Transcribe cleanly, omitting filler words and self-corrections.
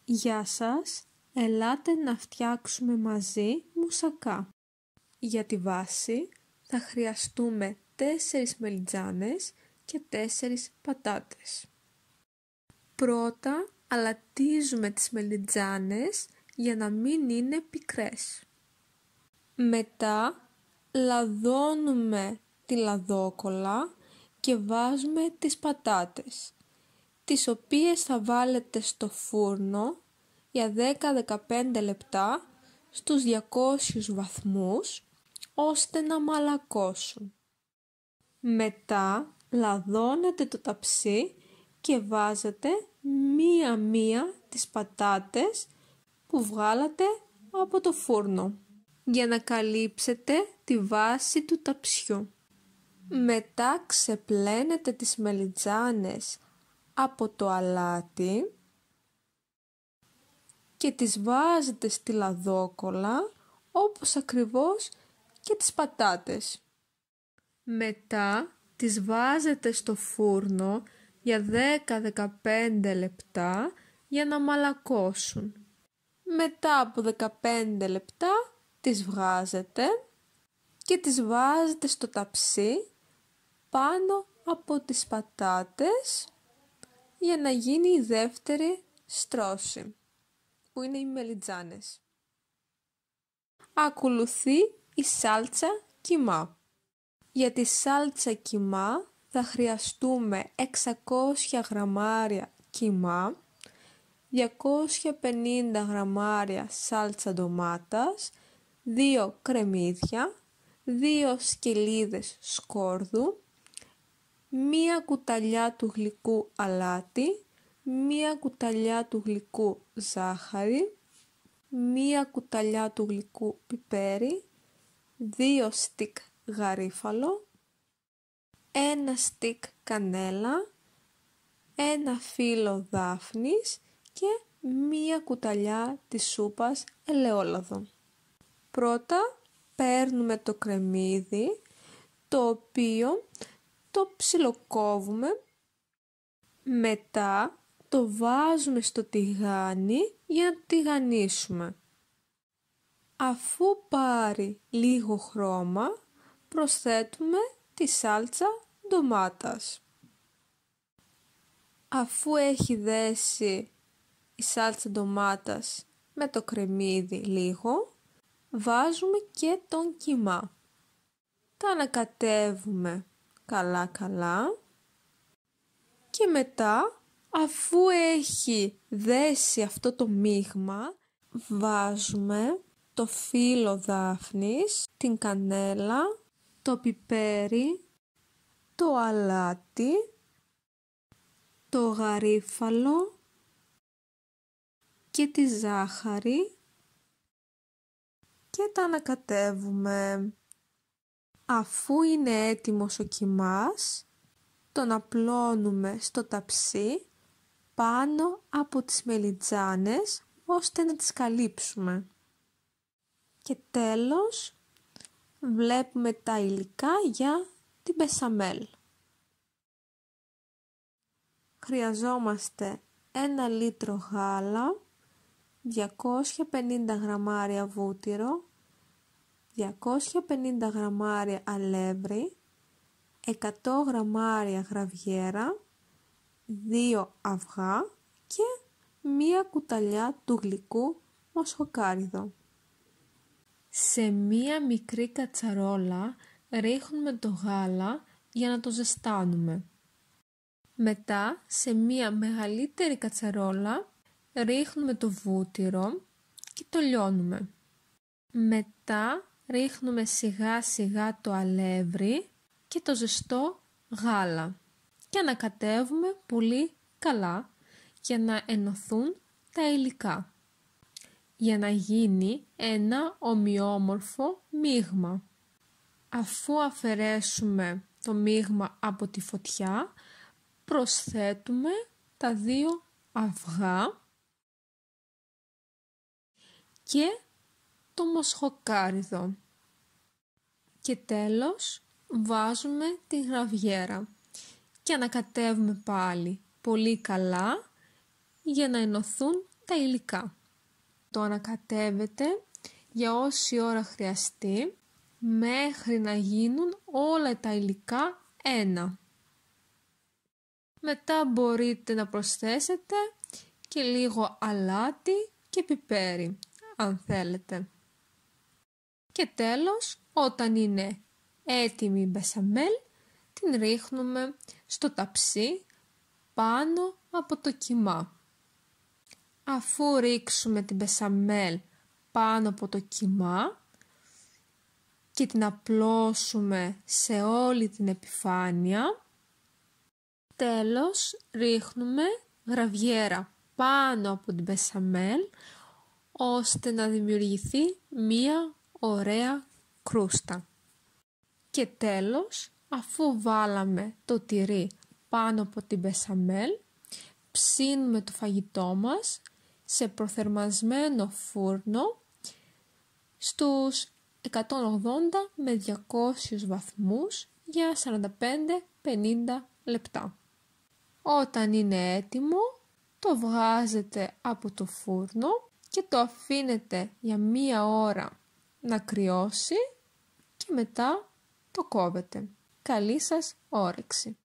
Γεια σας, ελάτε να φτιάξουμε μαζί μουσακά. Για τη βάση θα χρειαστούμε 4 μελιτζάνες και 4 πατάτες. Πρώτα αλατίζουμε τις μελιτζάνες για να μην είναι πικρές. Μετά λαδώνουμε τη λαδόκολλα και βάζουμε τις πατάτες, τις οποίες θα βάλετε στο φούρνο για 10-15 λεπτά στους 200 βαθμούς, ώστε να μαλακώσουν. Μετά λαδώνετε το ταψί και βάζετε μία-μία τις πατάτες που βγάλατε από το φούρνο, για να καλύψετε τη βάση του ταψιού. Μετά ξεπλένετε τις μελιτζάνες από το αλάτι και τις βάζετε στη λαδόκολλα, όπως ακριβώς και τις πατάτες. Μετά τις βάζετε στο φούρνο για 10-15 λεπτά για να μαλακώσουν. Μετά από 15 λεπτά τις βγάζετε και τις βάζετε στο ταψί πάνω από τις πατάτες για να γίνει η δεύτερη στρώση, που είναι οι μελιτζάνες. Ακολουθεί η σάλτσα κιμά. Για τη σάλτσα κιμά θα χρειαστούμε 600 γραμμάρια κιμά, 250 γραμμάρια σάλτσα ντομάτας, 2 κρεμμύδια, 2 σκελίδες σκόρδου, 1 κουταλιά του γλυκού αλάτι, 1 κουταλιά του γλυκού ζάχαρη, 1 κουταλιά του γλυκού πιπέρι, 2 στικ γαρίφαλο, 1 στικ κανέλα, 1 φύλλο δάφνης και 1 κουταλιά της σούπας ελαιόλαδο. Πρώτα παίρνουμε το κρεμμύδι, το οποίο το ψιλοκόβουμε, μετά το βάζουμε στο τηγάνι για να τηγανίσουμε. Αφού πάρει λίγο χρώμα, προσθέτουμε τη σάλτσα ντομάτας. Αφού έχει δέσει η σάλτσα ντομάτας με το κρεμμύδι λίγο, βάζουμε και τον κιμά. Τα ανακατεύουμε καλά και μετά, αφού έχει δέσει αυτό το μείγμα, βάζουμε το φύλλο δάφνης, την κανέλα, το πιπέρι, το αλάτι, το γαρίφαλο και τη ζάχαρη και τα ανακατεύουμε. Αφού είναι έτοιμος ο κιμάς, τον απλώνουμε στο ταψί πάνω από τις μελιτζάνες, ώστε να τις καλύψουμε. Και τέλος βλέπουμε τα υλικά για την μπεσαμέλ. Χρειαζόμαστε 1 λίτρο γάλα, 250 γραμμάρια βούτυρο, 250 γραμμάρια αλεύρι, 100 γραμμάρια γραβιέρα, 2 αυγά και 1 κουταλιά του γλυκού μοσχοκάριδο. Σε 1 μικρή κατσαρόλα ρίχνουμε το γάλα για να το ζεστάνουμε. Μετά σε 1 μεγαλύτερη κατσαρόλα ρίχνουμε το βούτυρο και το λιώνουμε. Μετά ρίχνουμε σιγά σιγά το αλεύρι και το ζεστό γάλα και ανακατεύουμε πολύ καλά για να ενωθούν τα υλικά, για να γίνει ένα ομοιόμορφο μείγμα. Αφού αφαιρέσουμε το μείγμα από τη φωτιά, προσθέτουμε τα 2 αυγά και το μοσχοκάριδο. Και τέλος βάζουμε τη γραβιέρα και ανακατεύουμε πάλι πολύ καλά για να ενωθούν τα υλικά. Το ανακατεύετε για όση ώρα χρειαστεί μέχρι να γίνουν όλα τα υλικά ένα. Μετά μπορείτε να προσθέσετε και λίγο αλάτι και πιπέρι, αν θέλετε. Και τέλος, όταν είναι έτοιμη η μπεσαμέλ, την ρίχνουμε στο ταψί πάνω από το κιμά. Αφού ρίξουμε την μπεσαμέλ πάνω από το κιμά και την απλώσουμε σε όλη την επιφάνεια, τέλος ρίχνουμε γραβιέρα πάνω από την μπεσαμέλ ώστε να δημιουργηθεί μία ωραία κρούστα. Και τέλος, αφού βάλαμε το τυρί πάνω από την μπεσαμέλ, ψήνουμε το φαγητό μας σε προθερμασμένο φούρνο στους 180 με 200 βαθμούς για 45-50 λεπτά. Όταν είναι έτοιμο, το βγάζετε από το φούρνο και το αφήνετε για 1 ώρα να κρυώσει και μετά το κόβετε. Καλή σας όρεξη!